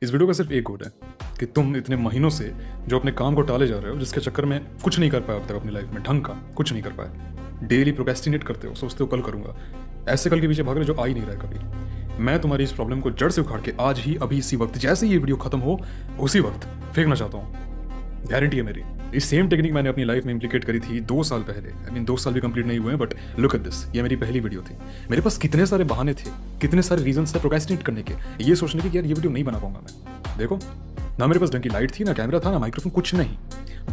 इस वीडियो का सिर्फ एक गोल है कि तुम इतने महीनों से जो अपने काम को टाले जा रहे हो, जिसके चक्कर में कुछ नहीं कर पाए अब तक अपनी लाइफ में, ढंग का कुछ नहीं कर पाए, डेली प्रोक्रेस्टिनेट करते हो, सोचते हो कल करूंगा, ऐसे कल के पीछे भाग रहे हो जो आ ही नहीं रहा है कभी। मैं तुम्हारी इस प्रॉब्लम को जड़ से उखाड़ के आज ही अभी इसी वक्त, जैसे ही ये वीडियो खत्म हो उसी वक्त फेंकना चाहता हूँ। गारंटी है मेरी। इस सेम टेक्निक मैंने अपनी लाइफ में इंप्लीकेट करी थी 2 साल पहले। आई मीन 2 साल भी कंप्लीट नहीं हुए हैं, बट लुक एट दिस, ये मेरी पहली वीडियो थी। मेरे पास कितने सारे बहाने थे, कितने सारे रीजंस थे प्रोक्रेस्टिनेट करने के, ये सोचने के कि यार ये वीडियो नहीं बना पाऊंगा मैं। देखो ना, मेरे पास ढंग की लाइट थी, ना कैमरा था, ना माइक्रोफोन, कुछ नहीं।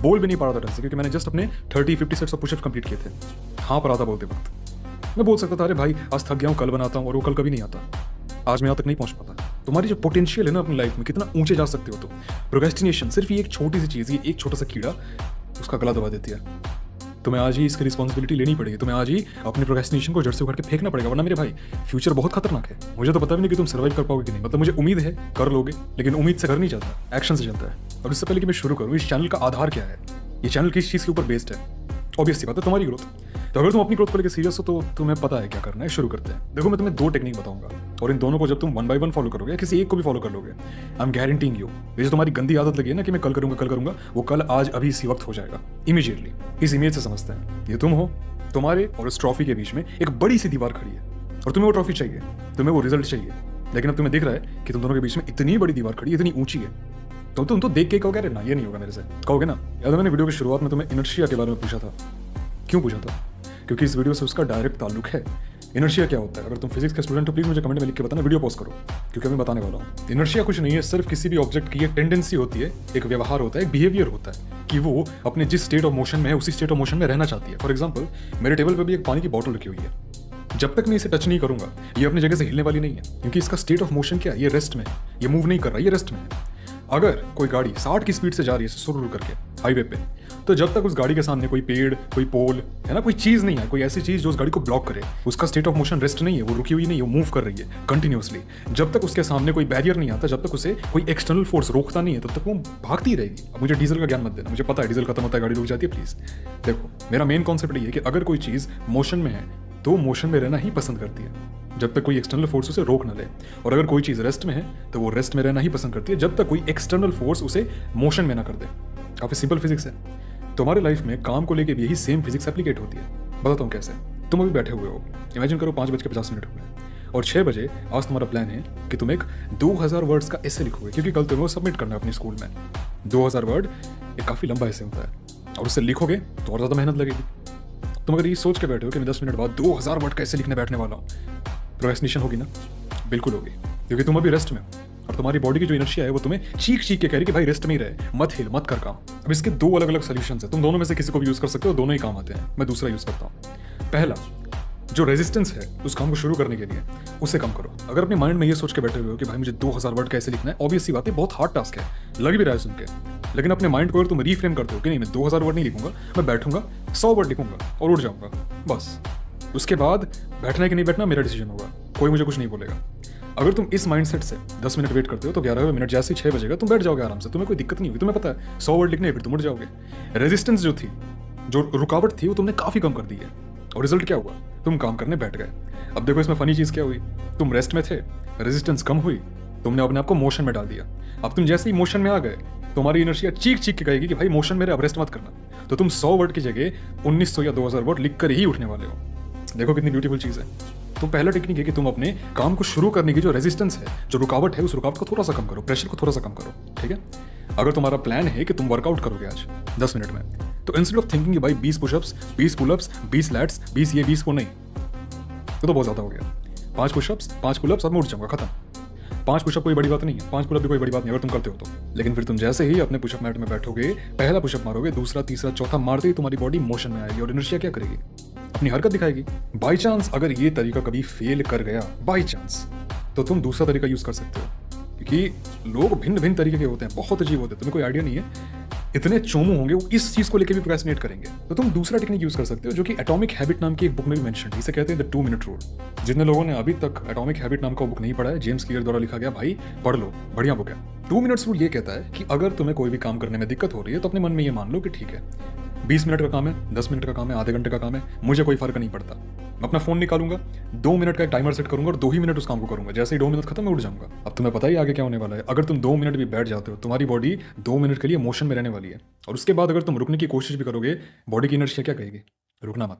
बोल भी नहीं पा रहा था ढंग से, क्योंकि मैंने जस्ट अपने 30-50 सेट्स ऑफ पुशअप्स कंप्लीट किए थे। हाँ पर आता बोलते वक्त मैं बोल सकता था अरे भाई आज थक गया हूँ, कल बनाता हूँ, और वो कल कभी नहीं आता। आज मैं यहाँ तक नहीं पहुंच पाता। तुम्हारी जो पोटेंशियल है ना अपनी लाइफ में, कितना ऊंचे जा सकते हो तुम। प्रोक्रेस्टिनेशन सिर्फ ये एक छोटी सी चीज़, ये एक छोटा सा कीड़ा उसका गला दबा देती है। तुम्हें आज ही इसकी रिस्पॉन्सिबिलिटी लेनी पड़ेगी। तुम्हें आज ही अपनी प्रोक्रेस्टिनेशन को जड़ से उखाड़ के फेंकना पड़ेगा, वरना मेरे भाई फ्यूचर बहुत खतरनाक है। मुझे तो पता भी नहीं कि तुम सर्वाइव कर पाओगे कि नहीं। मतलब मुझे उम्मीद है कर लोगे, लेकिन उम्मीद से कर नहीं चलता, एक्शन से चलता है। और इससे पहले कि मैं शुरू करूँ, इस चैनल का आधार क्या है, ये चैनल किस चीज़ के ऊपर बेस्ड है? ऑब्वियस सी बात है, तुम्हारी ग्रोथ। तो अगर तुम अपनी ग्रोथ को लेकर सीरियस हो तो तुम्हें पता है क्या करना है। शुरू करते हैं। देखो मैं तुम्हें 2 टेक्निक बताऊंगा, और इन दोनों को जब तुम 1 बाय 1 फॉलो करोगे, किसी एक को भी फॉलो कर लोगे, आई एम गारंटीइंग यू, ये जो तुम्हारी गंदी आदत लगी है ना कि मैं कल करूंगा, वो कल आज अभी इसी वक्त हो जाएगा, इमीडिएटली। इस इमेज से समझते हैं, ये तुम हो, तुम्हारे और उस ट्रॉफी के बीच में एक बड़ी सी दीवार खड़ी है, और तुम्हें वो ट्रॉफी चाहिए, तुम्हें वो रिजल्ट चाहिए। लेकिन अब तुम्हें दिख रहा है कि तुम दोनों के बीच में इतनी बड़ी दीवार खड़ी है, इतनी ऊंची है, तो तुम तो देख के कहोगे अरे ना ये नहीं होगा मेरे से, कहोगे ना। याद है मैंने वीडियो की शुरुआत में तुम्हें इनर्शिया के बारे में पूछा था। क्यों पूछा था? क्योंकि इस वीडियो से उसका डायरेक्ट ताल्लुक है। इनर्शिया क्या होता है? अगर तुम फिजिक्स के स्टूडेंट हो प्लीज मुझे कमेंट में लिख के बताना, वीडियो पॉज करो, क्योंकि मैं बताने वाला हूँ। इनर्शिया कुछ नहीं है, सिर्फ किसी भी ऑब्जेक्ट की एक टेंडेंसी होती है, एक व्यवहार होता है, एक बिहेवियर होता है कि वो अपने जिस स्टेट ऑफ मोशन में है उसी स्टेट ऑफ मोशन में रहना चाहती है। फॉर एग्जाम्पल, मेरे टेबल पर भी एक पानी की बॉटल रखी हुई है। जब तक मैं इसे टच नहीं करूंगा ये अपनी जगह से हिलने वाली नहीं है, क्योंकि इसका स्टेट ऑफ मोशन क्या है, ये रेस्ट में है, ये मूव नहीं कर रहा, ये रेस्ट में है। अगर कोई गाड़ी 60 की स्पीड से जा रही है सुरु करके हाईवे पे, तो जब तक उस गाड़ी के सामने कोई पेड़, कोई पोल है ना, कोई चीज नहीं है, कोई ऐसी चीज जो उस गाड़ी को ब्लॉक करे, उसका स्टेट ऑफ मोशन रेस्ट नहीं है, वो रुकी हुई नहीं है, वो मूव कर रही है कंटिन्यूअसली। जब तक उसके सामने कोई बैरियर नहीं आता, जब तक उसे कोई एक्सटर्नल फोर्स रोकता नहीं है, तब तक वो भागती रहेगी। अब मुझे डीजल का ज्ञान मत देना, मुझे पता है डीजल खत्म होता है गाड़ी रुक जाती है, प्लीज। देखो मेरा मेन कॉन्सेप्ट ये है कि अगर कोई चीज मोशन में है तो मोशन में रहना ही पसंद करती है, जब तक कोई एक्सटर्नल फोर्स उसे रोक ना ले। और अगर कोई चीज रेस्ट में है तो वो रेस्ट में रहना ही पसंद करती है, जब तक कोई एक्सटर्नल फोर्स उसे मोशन में ना कर दे। काफी सिंपल फिजिक्स है। तुम्हारे लाइफ में काम को लेके भी यही सेम फिजिक्स एप्लीकेट होती है। बताता हूँ कैसे। तुम अभी बैठे हुए हो, इमेजिन करो 5:50 हो गए, और 6 बजे आज तुम्हारा प्लान है कि तुम एक 2000 वर्ड्स का एसे लिखोगे, क्योंकि कल तुम्हें वो सबमिट करना है अपने स्कूल में। 2000 वर्ड एक काफी लंबा एसे होता है, और उससे लिखोगे तो और ज्यादा मेहनत लगेगी। तुम अगर ये सोच के बैठे हो कि मैं 10 मिनट बाद 2000 वर्ड कैसे लिखने बैठने वाला हूँ, प्रोक्रेस्टिनेशन होगी ना? बिल्कुल होगी, क्योंकि तुम अभी रेस्ट में हो, और तुम्हारी बॉडी की जो इनर्शिया है वो तुम्हें चीख के कह रही कि भाई रेस्ट में ही रहे, मत हिल, मत कर काम। अब इसके 2 अलग अलग सोल्यूशंस हैं, तुम दोनों में से किसी को भी यूज कर सकते हो, दोनों ही काम आते हैं। मैं दूसरा यूज करता हूँ। पहला, जो रेजिस्टेंस है उस काम को शुरू करने के लिए, उसे कम करो। अगर अपने माइंड में ये सोच के बैठे हुए हो कि भाई मुझे 2000 वर्ड कैसे लिखना है, ऑब्वियस सी बात है, बहुत हार्ड टास्क है, लग भी रहा है सुन के, लेकिन अपने माइंड को अगर तुम रीफ्रेम करते हो कि नहीं मैं 2000 वर्ड नहीं लिखूंगा, मैं बैठूंगा 100 वर्ड लिखूंगा और उठ जाऊंगा, बस। उसके बाद बैठना है कि नहीं बैठना मेरा डिसीजन होगा, कोई मुझे कुछ नहीं बोलेगा। अगर तुम इस माइंडसेट से 10 मिनट वेट करते हो तो 11वें मिनट जैसे ही 6 बजेगा तुम बैठ जाओगे आराम से, तुम्हें कोई दिक्कत नहीं होगी। तुम्हें पता है 100 वर्ड लिखने, फिर तुम उठ जाओगे। रेजिस्टेंस जो थी, जो रुकावट थी, वो तुमने काफी कम कर दी है, और रिजल्ट क्या हुआ? तुम काम करने बैठ गए। अब देखो इसमें फनी चीज क्या हुई, तुम रेस्ट में थे, रेजिस्टेंस कम हुई, तुमने अपने आप को मोशन में डाल दिया। अब तुम जैसे ही मोशन में आ गए, तुम्हारी इनर्शिया चीख के कहेगी कि भाई मोशन में रहे, अब रेस्ट मत करना। तो तुम 100 वर्ड की जगह 1900 या 2000 वर्ड लिख कर ही उठने वाले हो। देखो कितनी ब्यूटीफुल चीज है। तो पहला टेक्निक है कि तुम अपने काम को शुरू करने की जो रेजिस्टेंस है, जो रुकावट है, उस रुकावट को थोड़ा सा कम करो, प्रेशर को थोड़ा सा कम करो, ठीक है? अगर तुम्हारा प्लान है कि तुम वर्कआउट करोगे आज 10 मिनट में, तो इंस्टेड ऑफ थिंकिंग भाई 20 पुशअप्स, 20 पुलअप्स, 20 लैट्स, 20 ये 20 वो नहीं, तो बहुत ज्यादा हो गया। 5 पुशअप्स, 5 पुलअप्स और मैं उठ जाऊंगा, खत्म। 5 पुशअप कोई बड़ी बात नहीं है, 5 पुलअप भी कोई बड़ी बात नहीं अगर तुम करते हो तो। लेकिन फिर तुम जैसे ही अपने पुशअप मैट में बैठोगे, पहला पुशअप मारोगे, दूसरा, तीसरा, चौथा मारते ही तुम्हारी बॉडी मोशन में आएगी, और इनर्शिया क्या करेगी? अपनी हरकत दिखाएगी। बाई चांस अगर ये तरीका कभी फेल कर गया, बाई चांस, तो तुम दूसरा तरीका यूज कर सकते हो, क्योंकि लोग भिन्न भिन्न तरीके के होते हैं, बहुत अजीब होते हैं, तुम्हें कोई आइडिया नहीं है। इतने चोमू होंगे वो इस चीज को लेकर भी प्रोक्रेस्टिनेट करेंगे। तो तुम दूसरा टेक्निक यूज कर सकते हो, जो कि एटॉमिक हैबिट नाम की एक बुक में भी मेंशन है। इसे कहते हैं द 2 मिनट रूल। जितने लोगों ने अभी तक एटॉमिक हैबिट नाम का बुक नहीं पढ़ा है, जेम्स क्लियर द्वारा लिखा गया, भाई पढ़ लो, बढ़िया बुक है। 2 मिनट्स रूल ये कहता है कि अगर तुम्हें कोई भी काम करने में दिक्कत हो रही है तो अपने मन में ये मान लो कि ठीक है 20 मिनट का काम है, 10 मिनट का काम है, आधे घंटे का काम है, मुझे कोई फ़र्क नहीं पड़ता। मैं अपना फ़ोन निकालूंगा, 2 मिनट का एक टाइमर सेट करूंगा और 2 ही मिनट उस काम को करूंगा। जैसे ही 2 मिनट खत्म मैं उठ जाऊंगा। अब तुम्हें पता ही आगे क्या होने वाला है। अगर तुम 2 मिनट भी बैठ जाते हो, तुम्हारी बॉडी 2 मिनट के लिए मोशन में रहने वाली है, और उसके बाद अगर तुम रुकने की कोशिश भी करोगे, बॉडी की इनर्शिया क्या कहेगी? रुकना मत।